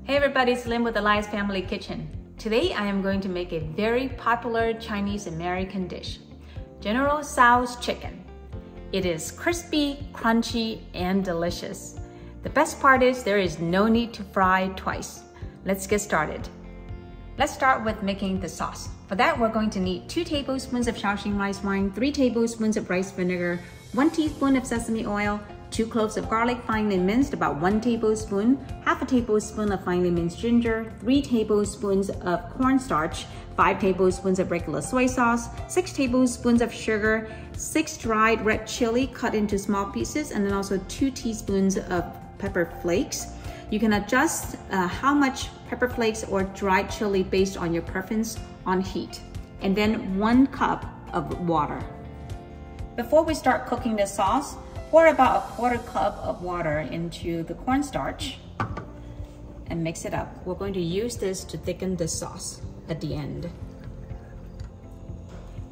Hey everybody, it's Lynn with the Lies Family Kitchen. Today I am going to make a very popular Chinese American dish, General Tso's chicken. It is crispy, crunchy, and delicious. The best part is there is no need to fry twice. Let's get started. Let's start with making the sauce. For that, we're going to need 2 tablespoons of Shaoxing rice wine, 3 tablespoons of rice vinegar, 1 teaspoon of sesame oil, 2 cloves of garlic finely minced, about 1 tablespoon, half a tablespoon of finely minced ginger, 3 tablespoons of cornstarch, 5 tablespoons of regular soy sauce, 6 tablespoons of sugar, 6 dried red chili cut into small pieces, and then also 2 teaspoons of pepper flakes. You can adjust how much pepper flakes or dried chili based on your preference on heat. And then 1 cup of water. Before we start cooking the sauce, pour about 1/4 cup of water into the cornstarch and mix it up. We're going to use this to thicken the sauce at the end.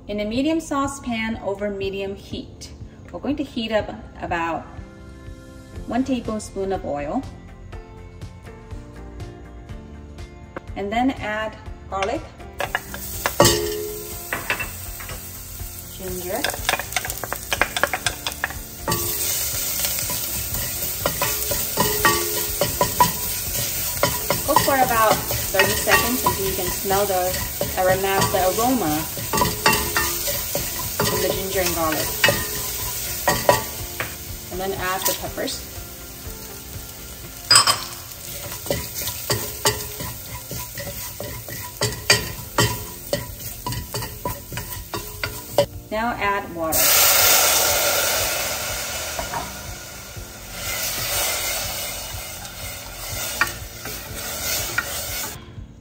In a medium saucepan over medium heat, we're going to heat up about 1 tablespoon of oil. And then add garlic, ginger, cook for about 30 seconds until you can smell the aroma from the ginger and garlic. And then add the peppers. Now add water.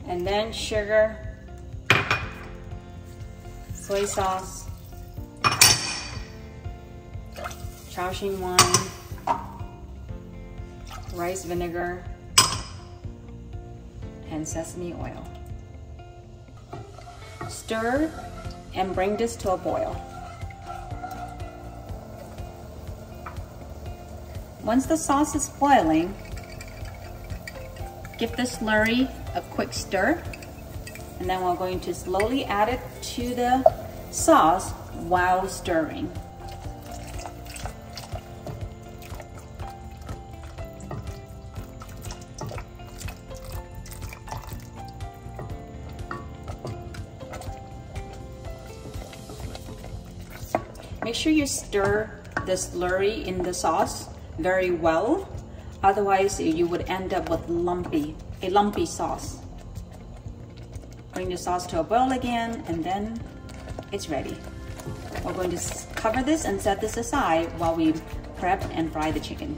And then sugar, soy sauce, Shaoxing wine, rice vinegar, and sesame oil. Stir and bring this to a boil. Once the sauce is boiling, give the slurry a quick stir, and then we're going to slowly add it to the sauce while stirring. Make sure you stir the slurry in the sauce very well, otherwise you would end up with a lumpy sauce. Bring the sauce to a boil again, and then it's ready. We're going to cover this and set this aside while we prep and fry the chicken.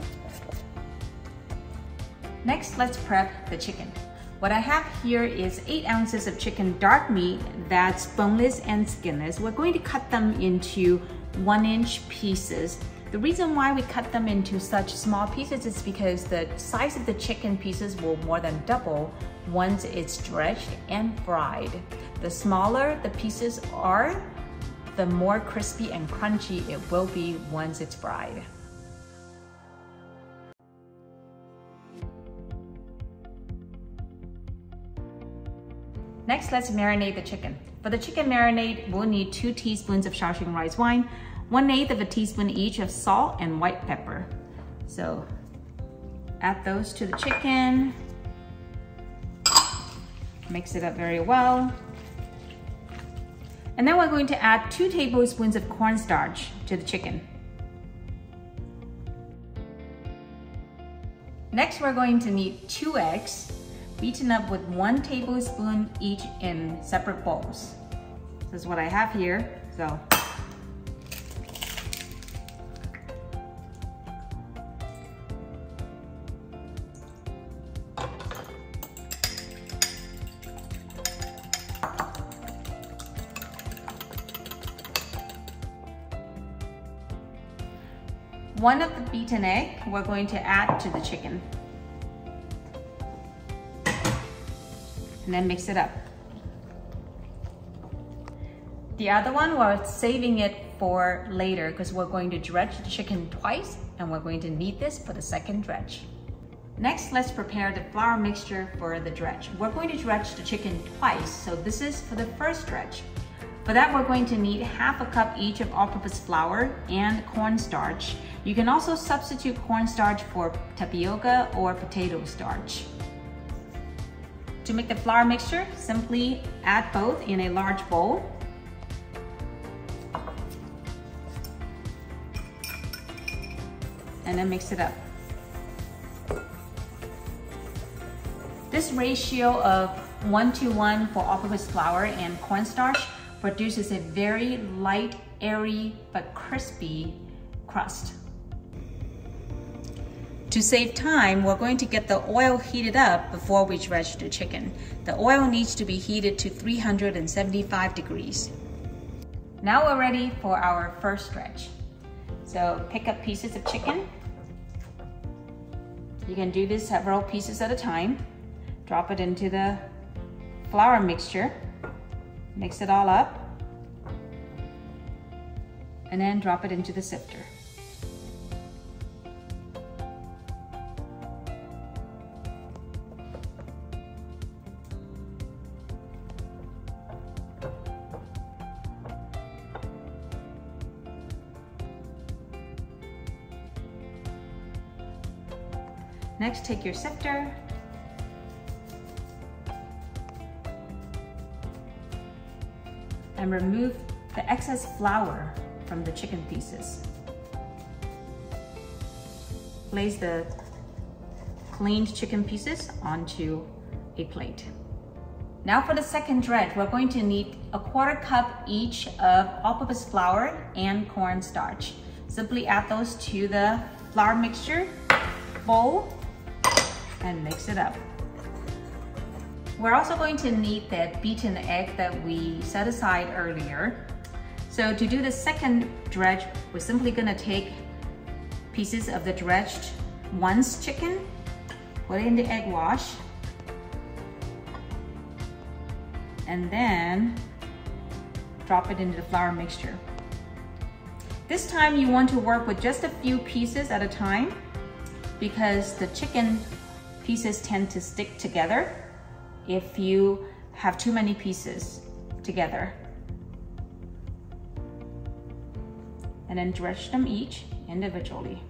Next, let's prep the chicken. What I have here is 8 ounces of chicken dark meat that's boneless and skinless. We're going to cut them into 1-inch pieces. The reason why we cut them into such small pieces is because the size of the chicken pieces will more than double once it's dredged and fried. The smaller the pieces are, the more crispy and crunchy it will be once it's fried. Next, let's marinate the chicken. For the chicken marinade, we'll need 2 teaspoons of Shaoxing rice wine, 1/8 of a teaspoon each of salt and white pepper. So add those to the chicken, mix it up very well. And then we're going to add 2 tablespoons of cornstarch to the chicken. Next, we're going to need 2 eggs, beaten up with 1 tablespoon each in separate bowls. This is what I have here. So one of the beaten egg we're going to add to the chicken. And then mix it up. The other one, we're saving it for later because we're going to dredge the chicken twice and we're going to need this for the second dredge. Next, let's prepare the flour mixture for the dredge. We're going to dredge the chicken twice, so this is for the first dredge. For that, we're going to need half a cup each of all-purpose flour and cornstarch. You can also substitute cornstarch for tapioca or potato starch. To make the flour mixture, simply add both in a large bowl. And then mix it up. This ratio of 1:1 for all-purpose flour and cornstarch produces a very light, airy, but crispy crust. To save time, we're going to get the oil heated up before we dredge the chicken. The oil needs to be heated to 375 degrees. Now we're ready for our first dredge. So pick up pieces of chicken. You can do this several pieces at a time. Drop it into the flour mixture. Mix it all up. And then drop it into the sifter. Next, take your sifter and remove the excess flour from the chicken pieces. Place the cleaned chicken pieces onto a plate. Now for the second dredge, we're going to need 1/4 cup each of all-purpose flour and cornstarch. Simply add those to the flour mixture bowl and mix it up. We're also going to need that beaten egg that we set aside earlier. So to do the second dredge, we're simply gonna take pieces of the dredged once chicken, put it in the egg wash, and then drop it into the flour mixture. This time you want to work with just a few pieces at a time because the chicken pieces tend to stick together if you have too many pieces together. And then dredge them each individually.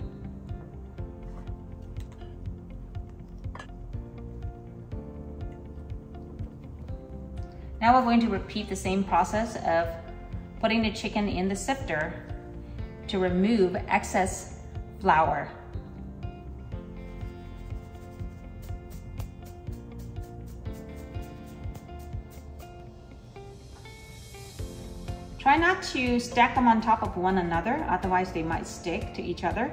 Now we're going to repeat the same process of putting the chicken in the sifter to remove excess flour. Try not to stack them on top of one another, otherwise they might stick to each other.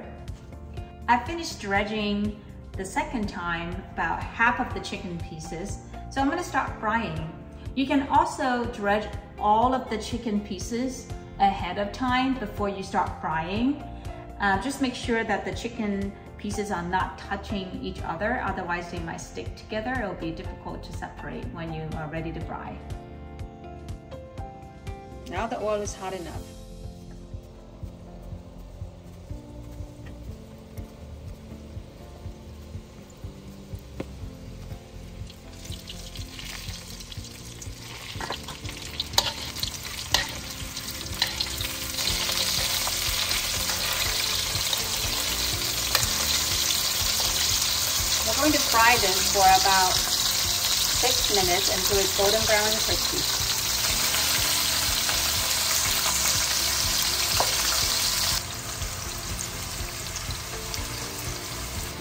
I finished dredging the second time about half of the chicken pieces, so I'm gonna start frying. You can also dredge all of the chicken pieces ahead of time before you start frying. Just make sure that the chicken pieces are not touching each other, otherwise they might stick together. It'll be difficult to separate when you are ready to fry. Now the oil is hot enough. We're going to fry this for about 6 minutes until it's golden brown and crispy.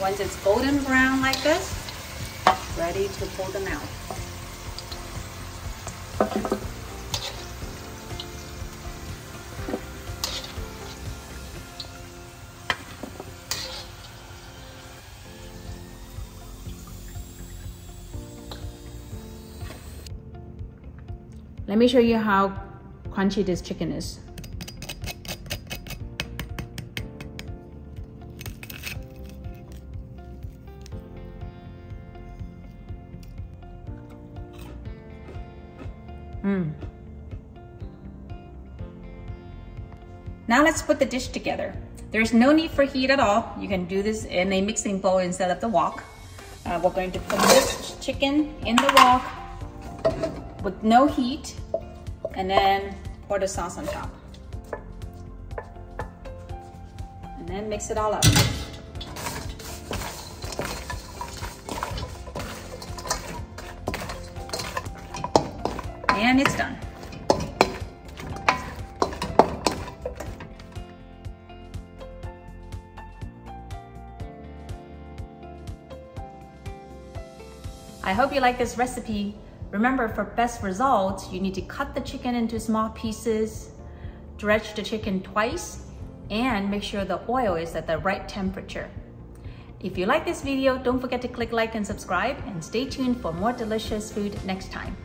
Once it's golden brown like this, ready to pull them out. Let me show you how crunchy this chicken is. Now let's put the dish together. There's no need for heat at all. You can do this in a mixing bowl instead of the wok. We're going to put this chicken in the wok with no heat and then pour the sauce on top. And then mix it all up. And it's done. I hope you like this recipe. Remember, for best results, you need to cut the chicken into small pieces, dredge the chicken twice, and make sure the oil is at the right temperature. If you like this video, don't forget to click like and subscribe, and stay tuned for more delicious food next time.